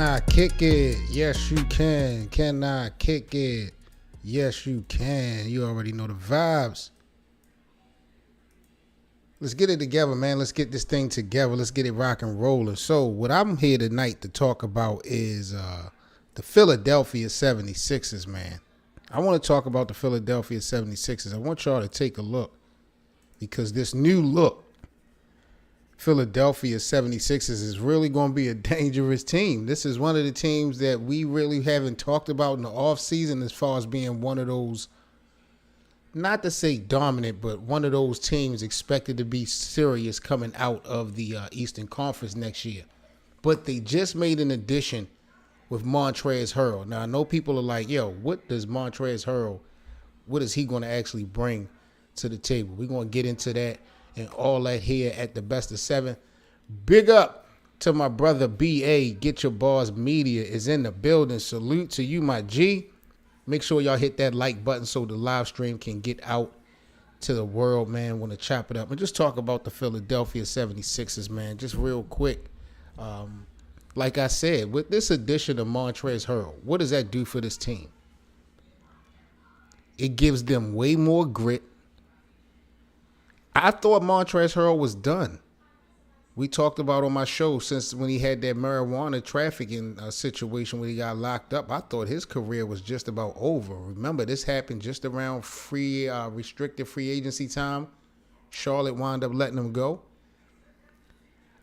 I kick it? Yes, you can. Can I kick it? Yes, you can. You already know the vibes. Let's get it together, man. Let's get this thing together. Let's get it rock and rolling. So what I'm here tonight to talk about is the Philadelphia 76ers, man. I want to talk about the Philadelphia 76ers. I want y'all to take a look because this new look, Philadelphia 76ers, is really going to be a dangerous team. This is one of the teams that we really haven't talked about in the offseason as far as being one of those, not to say dominant, but one of those teams expected to be serious coming out of the Eastern Conference next year. But they just made an addition with Montrezl Harrell. Now, I know people are like, yo, what does Montrezl Harrell, what is he going to actually bring to the table? We're going to get into that and all that here at the Best of 7. Big up to my brother B.A. Get Your Bars Media is in the building. Salute to you, my G. Make sure y'all hit that like button so the live stream can get out to the world, man. Want to chop it up and just talk about the Philadelphia 76ers, man. Just real quick. Like I said, with this addition of Montrezl Harrell, what does that do for this team? It gives them way more grit. I thought Montrezl Harrell was done. We talked about on my show since when he had that marijuana trafficking situation where he got locked up. I thought his career was just about over. Remember, this happened just around restricted free agency time. Charlotte wound up letting him go.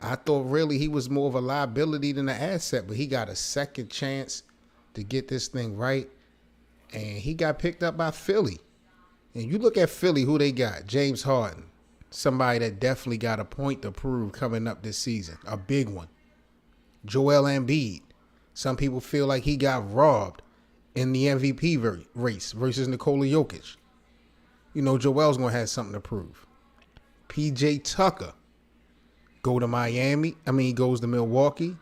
I thought really he was more of a liability than an asset, but he got a second chance to get this thing right. And he got picked up by Philly. And you look at Philly, who they got? James Harden. Somebody that definitely got a point to prove coming up this season. A big one. Joel Embiid. Some people feel like he got robbed in the MVP race versus Nikola Jokic. You know, Joel's going to have something to prove. PJ Tucker. Go to Miami. He goes to Milwaukee.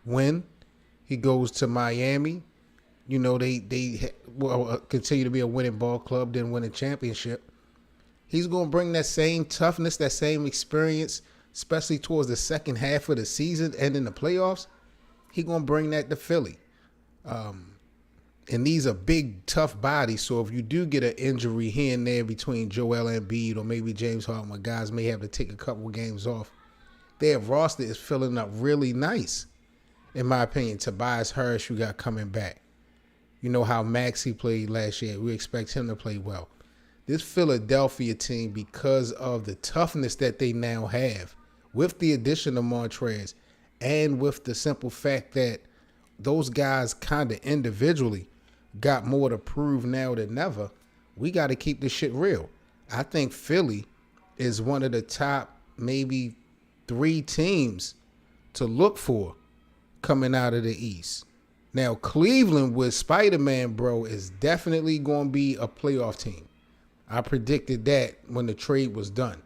Win. He goes to Miami. You know, they continue to be a winning ball club, then win a championship. He's going to bring that same toughness, that same experience, especially towards the second half of the season and in the playoffs. He's going to bring that to Philly. And these are big, tough bodies. So if you do get an injury here and there between Joel Embiid or maybe James Harden, where guys may have to take a couple of games off, their roster is filling up really nice, in my opinion. Tobias Harris, you got coming back. You know how Maxey played last year. We expect him to play well. This Philadelphia team, because of the toughness that they now have, with the addition of Montrezl and with the simple fact that those guys kind of individually got more to prove now than ever, we got to keep this shit real. I think Philly is one of the top maybe 3 teams to look for coming out of the East. Now, Cleveland with Spider-Man, bro, is definitely going to be a playoff team. I predicted that when the trade was done.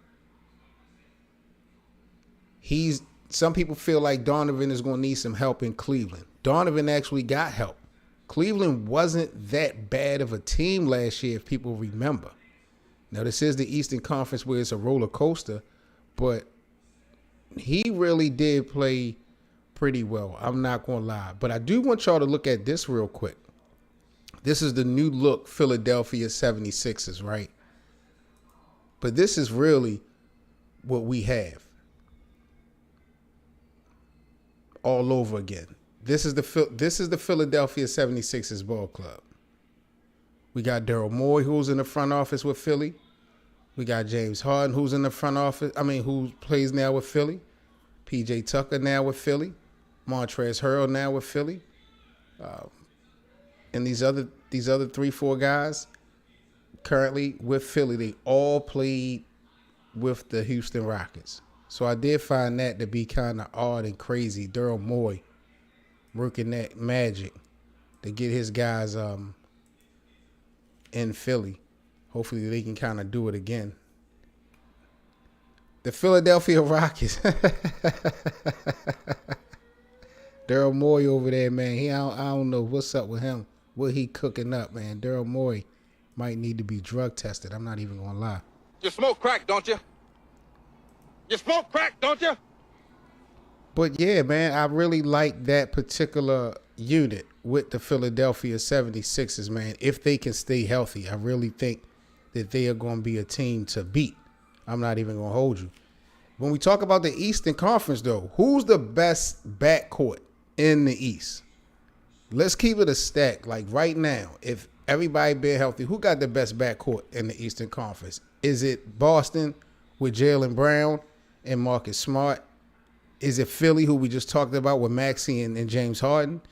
Some people feel like Donovan is going to need some help in Cleveland. Donovan actually got help. Cleveland wasn't that bad of a team last year, if people remember. Now, this is the Eastern Conference where it's a roller coaster, but he really did play pretty well. I'm not going to lie. But I do want y'all to look at this real quick. This is the new look Philadelphia 76ers, right? But this is really what we have all over again. This is the Philadelphia 76ers ball club. We got Daryl Morey, who's in the front office with Philly. We got James Harden, who's in the front office. who plays now with Philly. PJ Tucker now with Philly. Montrezl Harrell now with Philly. And these other 3-4 guys currently with Philly, they all played with the Houston Rockets. So I did find that to be kind of odd and crazy. Daryl Morey working that magic to get his guys in Philly. Hopefully they can kind of do it again. The Philadelphia Rockets. Daryl Morey over there, man. I don't know what's up with him. What he cooking up, man. Daryl Morey might need to be drug tested. I'm not even going to lie. You smoke crack, don't you? You smoke crack, don't you? But yeah, man, I really like that particular unit with the Philadelphia 76ers, man. If they can stay healthy, I really think that they are going to be a team to beat. I'm not even going to hold you. When we talk about the Eastern Conference, though, who's the best backcourt in the East? Let's keep it a stack. Like right now, if everybody been healthy, who got the best backcourt in the Eastern Conference? Is it Boston with Jaylen Brown and Marcus Smart? Is it Philly, who we just talked about with Maxey and James Harden?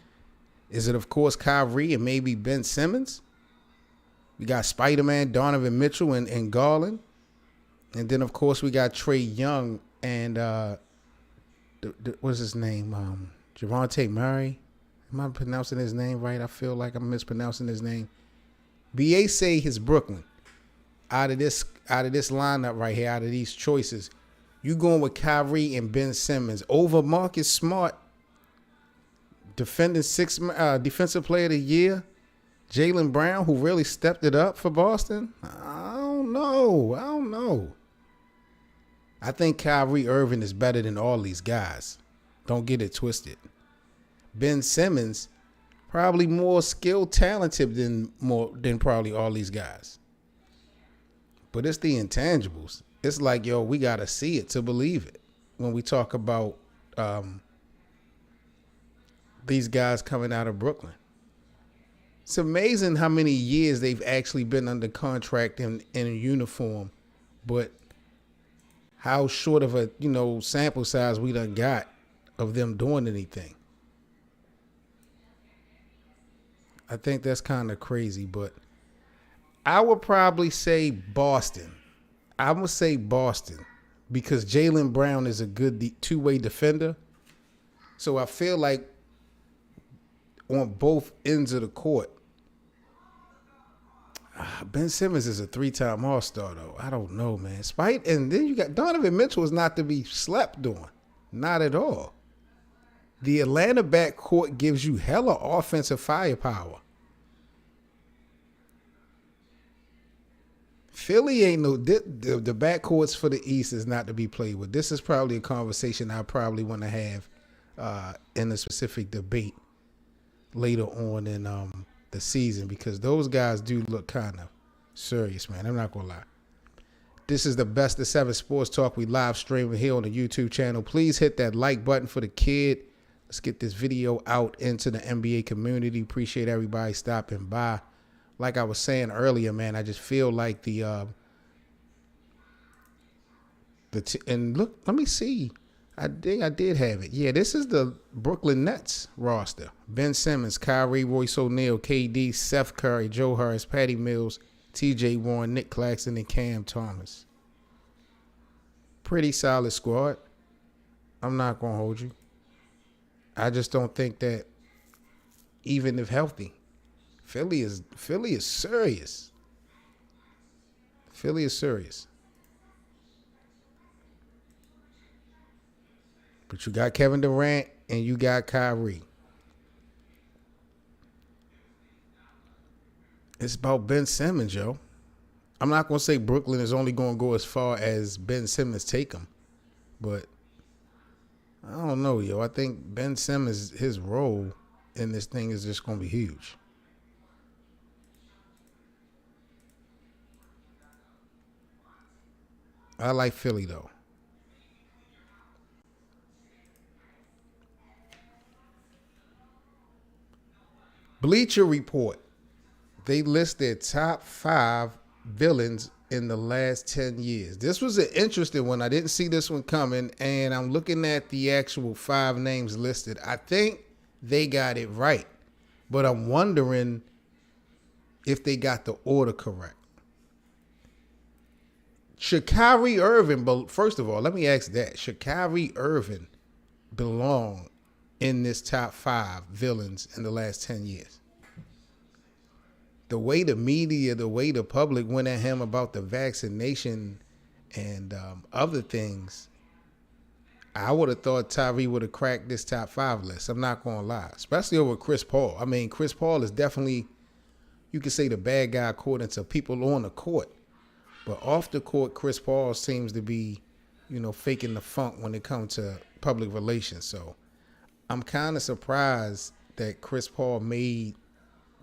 Is it, of course, Kyrie and maybe Ben Simmons? We got Spider-Man, Donovan Mitchell, and Garland. And then, of course, we got Trae Young and, what's his name? Javonte Murray. Am I pronouncing his name right? I feel like I'm mispronouncing his name. BA say his Brooklyn. Out of this lineup right here, out of these choices, you going with Kyrie and Ben Simmons over Marcus Smart, defending defensive player of the year, Jaylen Brown, who really stepped it up for Boston? I don't know. I think Kyrie Irving is better than all these guys. Don't get it twisted. Ben Simmons, probably more skilled, talented than probably all these guys. But it's the intangibles. It's like, yo, we got to see it to believe it when we talk about these guys coming out of Brooklyn. It's amazing how many years they've actually been under contract in a uniform, but how short of a, sample size we done got of them doing anything. I think that's kind of crazy, but I would probably say Boston. I would say Boston because Jaylen Brown is a good two-way defender. So I feel like on both ends of the court, Ben Simmons is a 3-time All-Star, though. I don't know, man. And then you got Donovan Mitchell is not to be slept on. Not at all. The Atlanta backcourt gives you hella offensive firepower. Philly ain't the backcourts for the East is not to be played with. This is probably a conversation I probably want to have in a specific debate later on in the season because those guys do look kind of serious, man. I'm not going to lie. This is the Best of 7 Sports Talk. We live streaming here on the YouTube channel. Please hit that like button for the kid. Let's get this video out into the NBA community. Appreciate everybody stopping by. Like I was saying earlier, man, I just feel like and look, let me see. I think I did have it. Yeah, this is the Brooklyn Nets roster. Ben Simmons, Kyrie, Royce O'Neal, KD, Seth Curry, Joe Harris, Patty Mills, TJ Warren, Nick Claxton, and Cam Thomas. Pretty solid squad. I'm not going to hold you. I just don't think that even if healthy, Philly is serious. Philly is serious. But you got Kevin Durant and you got Kyrie. It's about Ben Simmons, yo. I'm not going to say Brooklyn is only going to go as far as Ben Simmons take them. But I don't know, yo. I think Ben Simmons, his role in this thing is just going to be huge. I like Philly, though. Bleacher Report. They list their top 5 villains in the last 10 years. This was an interesting one. I didn't see this one coming, and I'm looking at the actual 5 names listed. I think they got it right, but I'm wondering if they got the order correct. Should Kyrie Irving, but first of all, let me ask that. Should Kyrie Irving belong in this top 5 villains in the last 10 years? The way the media, the way the public went at him about the vaccination and other things, I would have thought Tyree would have cracked this top 5 list. I'm not going to lie, especially over Chris Paul. I mean, Chris Paul is definitely, you could say, the bad guy according to people on the court. But off the court, Chris Paul seems to be, faking the funk when it comes to public relations. So I'm kind of surprised that Chris Paul made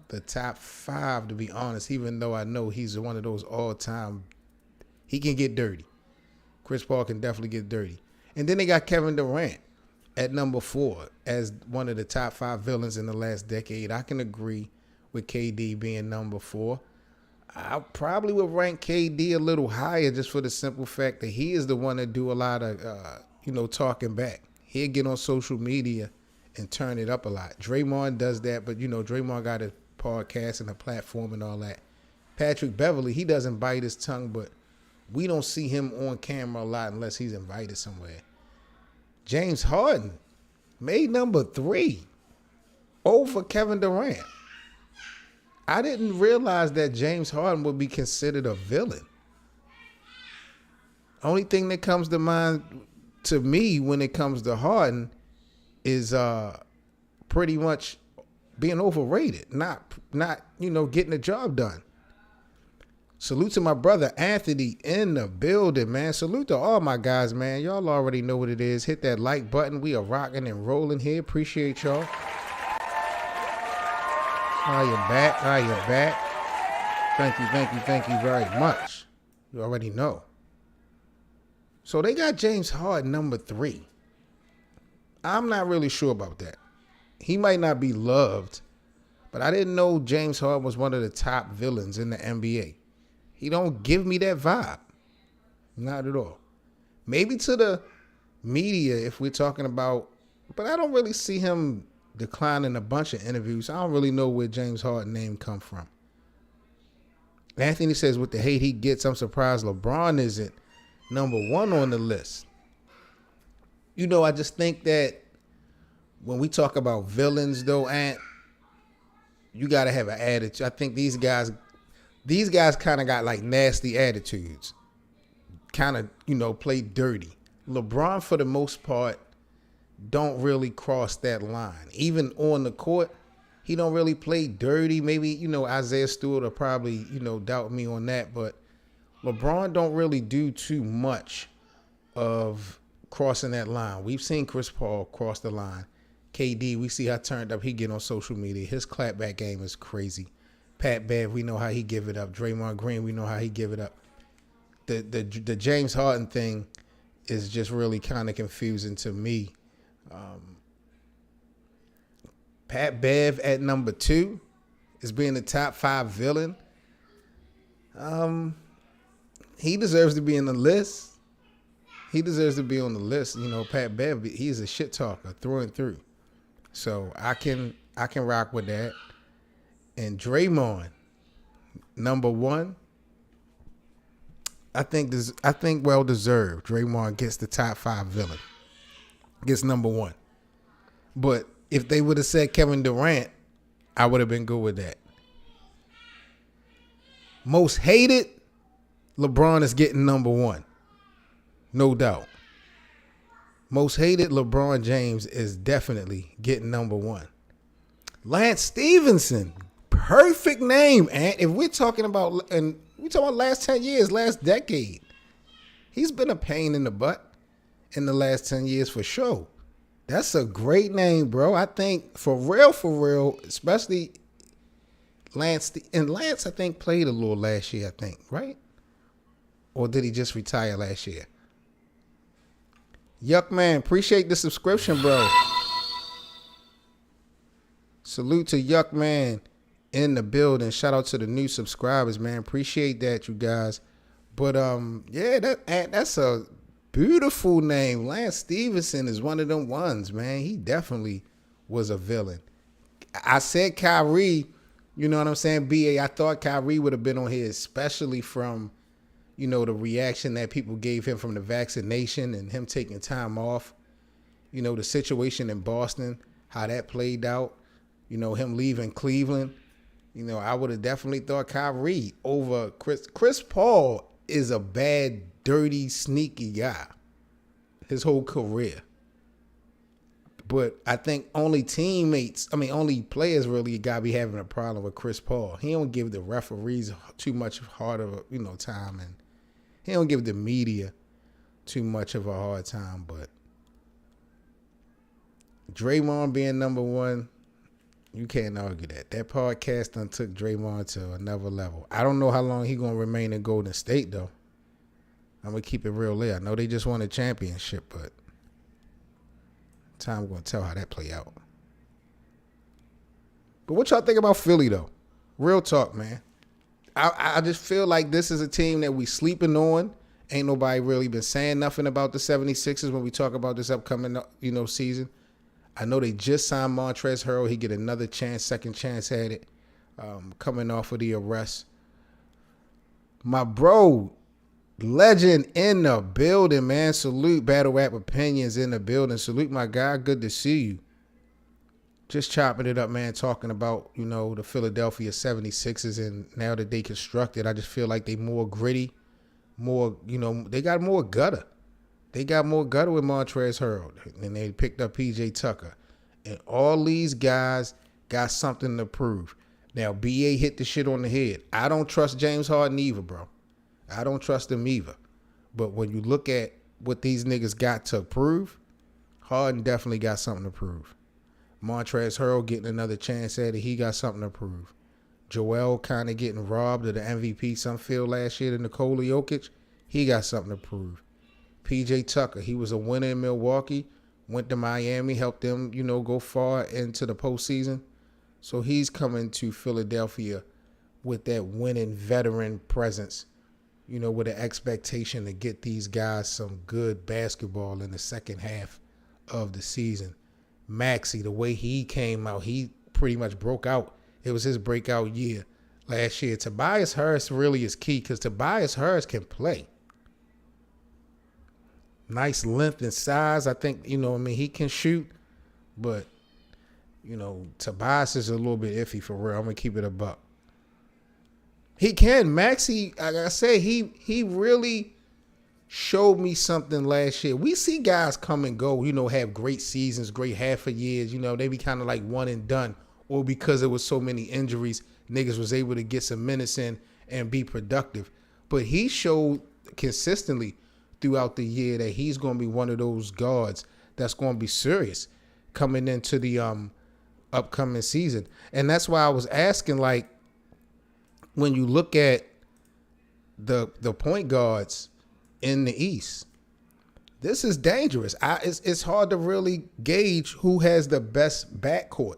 the top 5, to be honest, even though I know he's one of those all-time. He can get dirty. Chris Paul can definitely get dirty. And then they got Kevin Durant at number 4 as one of the top 5 villains in the last decade. I can agree with KD being number 4. I probably would rank KD a little higher just for the simple fact that he is the one that do a lot of, talking back. He'll get on social media and turn it up a lot. Draymond does that, but, Draymond got a podcast and a platform and all that. Patrick Beverley, he doesn't bite his tongue, but we don't see him on camera a lot unless he's invited somewhere. James Harden made number 3 over Kevin Durant. I didn't realize that James Harden would be considered a villain. Only thing that comes to mind to me when it comes to Harden is pretty much being overrated, not getting the job done. Salute to my brother Anthony in the building, man. Salute to all my guys, man. Y'all already know what it is. Hit that like button. We are rocking and rolling here. Appreciate y'all. You're back. Thank you very much. You already know. So they got James Harden number 3. I'm not really sure about that. He might not be loved, but I didn't know James Harden was one of the top villains in the NBA. He don't give me that vibe. Not at all. Maybe to the media if we're talking about, but I don't really see him declining a bunch of interviews. I don't really know where James Harden name come from. Anthony says with the hate he gets, I'm surprised LeBron isn't number 1 on the list. I just think that when we talk about villains though, Ant, you got to have an attitude. I think these guys kind of got like nasty attitudes. Kind of, play dirty. LeBron, for the most part, don't really cross that line. Even on the court, he don't really play dirty. Maybe, Isaiah Stewart will probably, doubt me on that. But LeBron don't really do too much of crossing that line. We've seen Chris Paul cross the line. KD, we see how turned up he get on social media. His clapback game is crazy. Pat Bev, we know how he give it up. Draymond Green, we know how he give it up. The James Harden thing is just really kind of confusing to me. Pat Bev at number 2 is being the top 5 villain. He deserves to be in the list. He deserves to be on the list. Pat Bev, he's a shit talker through and through. So I can rock with that. And Draymond, number 1. I think well deserved. Draymond gets the top 5 villain. Gets number 1. But if they would have said Kevin Durant, I would have been good with that. Most hated, LeBron is getting number 1. No doubt. Most hated, LeBron James is definitely getting number 1. Lance Stevenson, perfect name. And if we're talking about, last 10 years, last decade, he's been a pain in the butt in the last 10 years for sure. That's a great name, bro. I think for real, especially Lance. And Lance, I think, played a little last year, I think, right? Or did he just retire last year? Yuck, man. Appreciate the subscription, bro. Salute to Yuck, man, in the building. Shout out to the new subscribers, man. Appreciate that, you guys. But, that's a beautiful name. Lance Stevenson is one of them ones, man. He definitely was a villain. I said Kyrie, you know what I'm saying? BA, I thought Kyrie would have been on here, especially from, the reaction that people gave him from the vaccination and him taking time off. The situation in Boston, how that played out. Him leaving Cleveland. I would have definitely thought Kyrie over Chris. Chris Paul is a bad, dirty, sneaky guy his whole career. But I think only players really got to be having a problem with Chris Paul. He don't give the referees too much hard of a, time, and he don't give the media too much of a hard time. But Draymond being number 1, You can't argue that. That podcast done took Draymond to another level. I don't know how long he gonna remain in Golden State though. I'm gonna keep it real there. I know they just won a championship, but time gonna tell how that play out. But what y'all think about Philly though? Real talk, man. I just feel like this is a team that we sleeping on. Ain't nobody really been saying nothing about the 76ers when we talk about this upcoming, season. I know they just signed Montrezl Harrell. He get another chance, second chance at it, coming off of the arrest. My bro, legend in the building, man. Salute Battle Rap Opinions in the building. Salute my guy. Good to see you. Just chopping it up, man, talking about, the Philadelphia 76ers and now that they constructed, I just feel like they more gritty, more, they got more gutter. They got more gutter with Montrezl Harrell, and they picked up P.J. Tucker. And all these guys got something to prove. Now, B.A. hit the shit on the head. I don't trust James Harden either, bro. I don't trust him either. But when you look at what these niggas got to prove, Harden definitely got something to prove. Montrezl Harrell getting another chance at it. He got something to prove. Joel kind of getting robbed of the MVP some feel last year to Nikola Jokic. He got something to prove. P.J. Tucker, he was a winner in Milwaukee, went to Miami, helped them, go far into the postseason. So he's coming to Philadelphia with that winning veteran presence, with an expectation to get these guys some good basketball in the second half of the season. Maxey, the way he came out, he pretty much broke out. It was his breakout year last year. Tobias Harris really is key because Tobias Harris can play. Nice length and size. I think, he can shoot. But, Tobias is a little bit iffy for real. I'm going to keep it a buck. He can. Maxey, like I said, he really showed me something last year. We see guys come and go, have great seasons, great half a years. They be kind of like one and done. Or because there was so many injuries, niggas was able to get some minutes in and be productive. But he showed consistently throughout the year that he's going to be one of those guards that's going to be serious coming into the upcoming season. And that's why I was asking, like, when you look at the point guards in the East, this is dangerous. It's hard to really gauge who has the best backcourt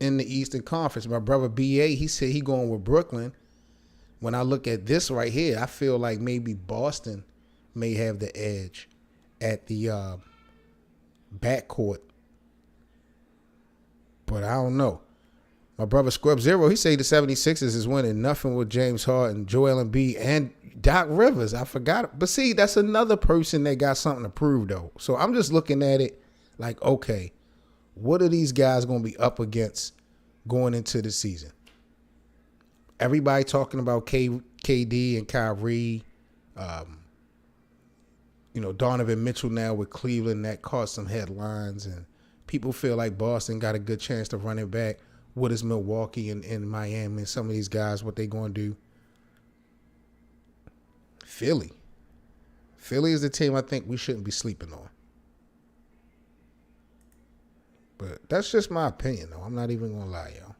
in the Eastern Conference. My brother B.A., he said he going with Brooklyn. When I look at this right here, I feel like maybe Boston may have the edge at the backcourt. But I don't know. My brother Scrub Zero, he say the 76ers is winning nothing with James Harden, Joel Embiid, and Doc Rivers. I forgot. But see, that's another person that got something to prove, though. So I'm just looking at it like, okay, what are these guys going to be up against going into the season? Everybody talking about KD and Kyrie. Donovan Mitchell now with Cleveland, that caused some headlines. And people feel like Boston got a good chance to run it back. What is Milwaukee and Miami and some of these guys, what they going to do? Philly is the team I think we shouldn't be sleeping on. But that's just my opinion, though. I'm not even going to lie, y'all.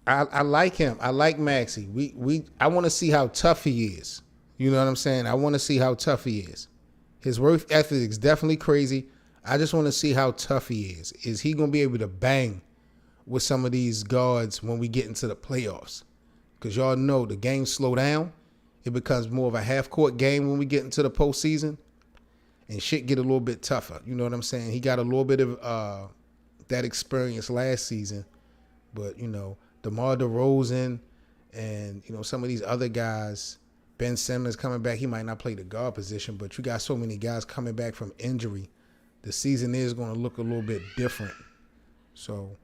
I like him. I like Maxey. I want to see how tough he is. You know what I'm saying? I want to see how tough he is. His work ethic is definitely crazy. I just want to see how tough he is. Is he going to be able to bang with some of these guards when we get into the playoffs? Because y'all know the games slow down. It becomes more of a half-court game when we get into the postseason. And shit get a little bit tougher. You know what I'm saying? He got a little bit of that experience last season. But, DeMar DeRozan and, some of these other guys, Ben Simmons coming back, he might not play the guard position, but you got so many guys coming back from injury. The season is going to look a little bit different. So,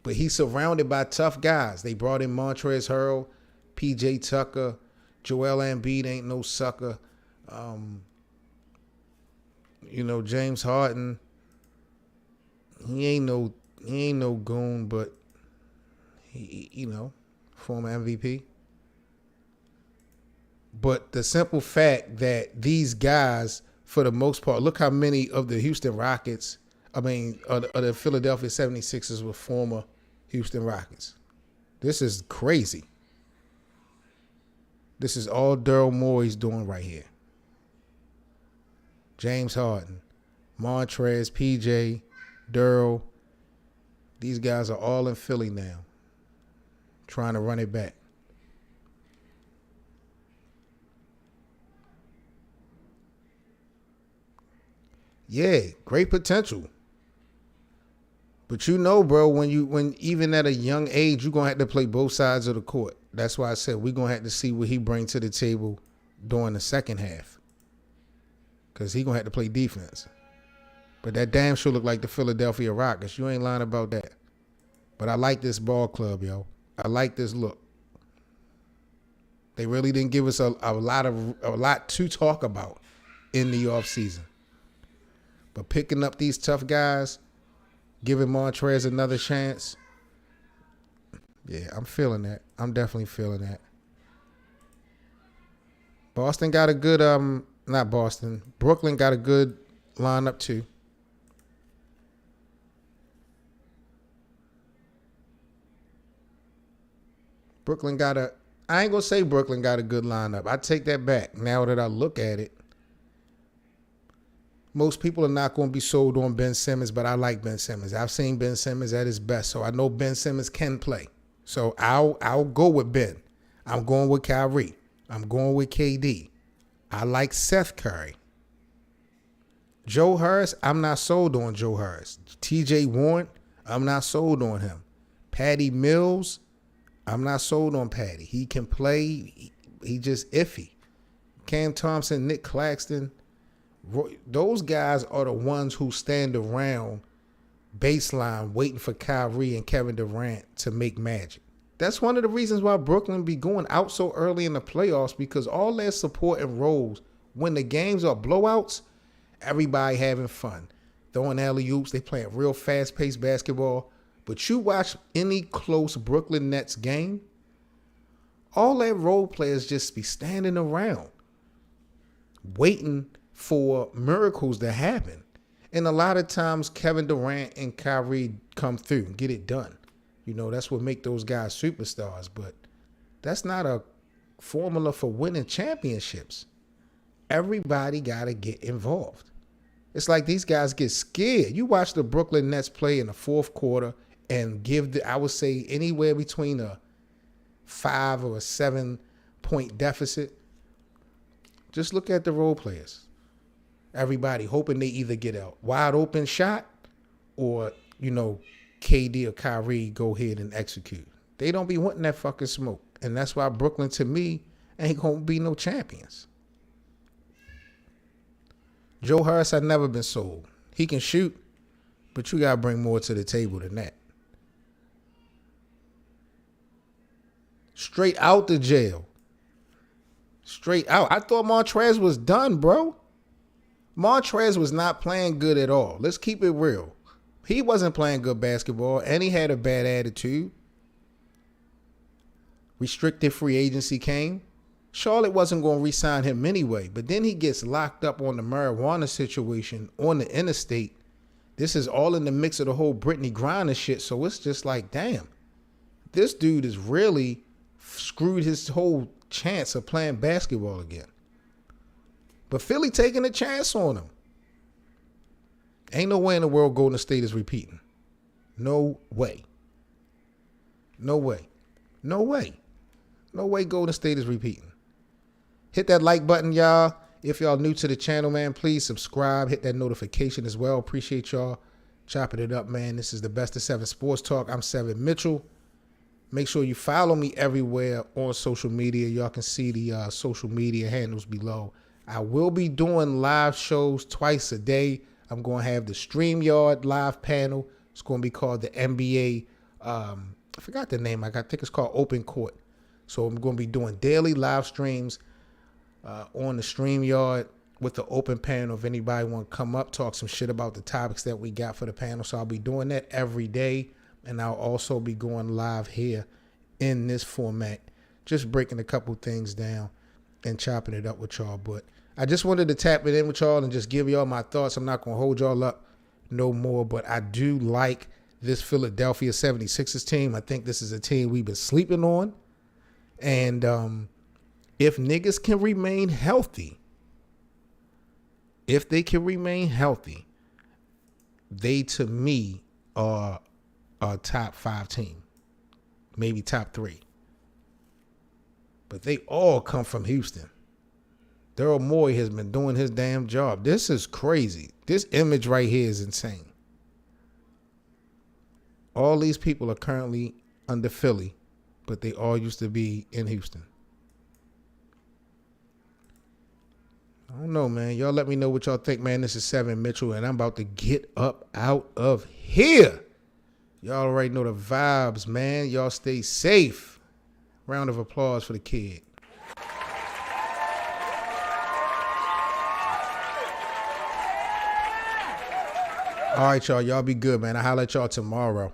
but he's surrounded by tough guys. They brought in Montrezl Harrell, P.J. Tucker, Joel Embiid ain't no sucker. James Harden, he ain't no goon, but he, former MVP. But the simple fact that these guys, for the most part, look how many of the Houston Rockets, of the Philadelphia 76ers were former Houston Rockets. This is crazy. This is all Daryl Morey's doing right here. James Harden, Montrez, PJ, Daryl. These guys are all in Philly now, trying to run it back. Yeah, great potential. But you know, bro, when even at a young age, you're gonna have to play both sides of the court. That's why I said we're gonna have to see what he brings to the table during the second half. Cause he gonna have to play defense. But that damn sure look like the Philadelphia Rockets. You ain't lying about that. But I like this ball club, yo. I like this look. They really didn't give us a lot to talk about in the offseason. But picking up these tough guys, giving Montrez another chance, yeah, I'm feeling that. I'm definitely feeling that. Boston got a good, not Boston, Brooklyn got a good lineup too. I ain't gonna say Brooklyn got a good lineup. I take that back now that I look at it. Most people are not going to be sold on Ben Simmons, but I like Ben Simmons. I've seen Ben Simmons at his best, so I know Ben Simmons can play. So I'll go with Ben. I'm going with Kyrie. I'm going with KD. I like Seth Curry. Joe Harris, I'm not sold on Joe Harris. TJ Warren, I'm not sold on him. Patty Mills, I'm not sold on Patty. He can play. He just iffy. Cam Thompson, Nick Claxton, those guys are the ones who stand around baseline waiting for Kyrie and Kevin Durant to make magic. That's one of the reasons why Brooklyn be going out so early in the playoffs, because all their supporting roles, when the games are blowouts, everybody having fun. Throwing alley-oops, they playing real fast-paced basketball. But you watch any close Brooklyn Nets game, all their role players just be standing around waiting for miracles to happen. And a lot of times Kevin Durant and Kyrie come through and get it done. You know, that's what make those guys superstars. But that's not a formula for winning championships. Everybody got to get involved. It's like these guys get scared. You watch the Brooklyn Nets play in the fourth quarter and give, I would say, anywhere between a 5 or a 7 point deficit. Just look at the role players. Everybody hoping they either get a wide open shot or, you know, KD or Kyrie go ahead and execute. They don't be wanting that fucking smoke. And that's why Brooklyn, to me, ain't going to be no champions. Joe Harris, I've never been sold. He can shoot, but you got to bring more to the table than that. Straight out the jail. Straight out. I thought Montrez was done, bro. Montrez was not playing good at all. Let's keep it real. He wasn't playing good basketball, and he had a bad attitude. Restricted free agency came. Charlotte wasn't going to re-sign him anyway, but then he gets locked up on the marijuana situation on the interstate. This is all in the mix of the whole Brittany Griner shit, so it's just like, damn. This dude is really screwed his whole chance of playing basketball again. But Philly taking a chance on him. Ain't no way in the world Golden State is repeating. No way. No way. No way. No way Golden State is repeating. Hit that like button, y'all. If y'all new to the channel, man, please subscribe. Hit that notification as well. Appreciate y'all chopping it up, man. This is the Best of 7 Sports Talk. I'm Seven Mitchell. Make sure you follow me everywhere on social media. Y'all can see the social media handles below. I will be doing live shows twice a day. I'm going to have the StreamYard live panel. It's going to be called the NBA. I forgot the name. I think it's called Open Court. So I'm going to be doing daily live streams on the StreamYard with the open panel. If anybody want to come up, talk some shit about the topics that we got for the panel. So I'll be doing that every day. And I'll also be going live here in this format, just breaking a couple things down. and chopping it up with y'all. But I just wanted to tap it in with y'all and just give y'all my thoughts. I'm not going to hold y'all up no more, but I do like this Philadelphia 76ers team. I think this is a team we've been sleeping on. And if niggas can remain healthy, if they can remain healthy, they, to me, are a top 5 team, maybe top 3. But they all come from Houston. Daryl Morey has been doing his damn job. This is crazy. This image right here is insane. All these people are currently under Philly, but they all used to be in Houston. I don't know, man. Y'all let me know what y'all think, man. This is 7 Mitchell, and I'm about to get up out of here. Y'all already know the vibes, man. Y'all stay safe. Round of applause for the kid. All right, y'all. Y'all be good, man. I'll holler at y'all tomorrow.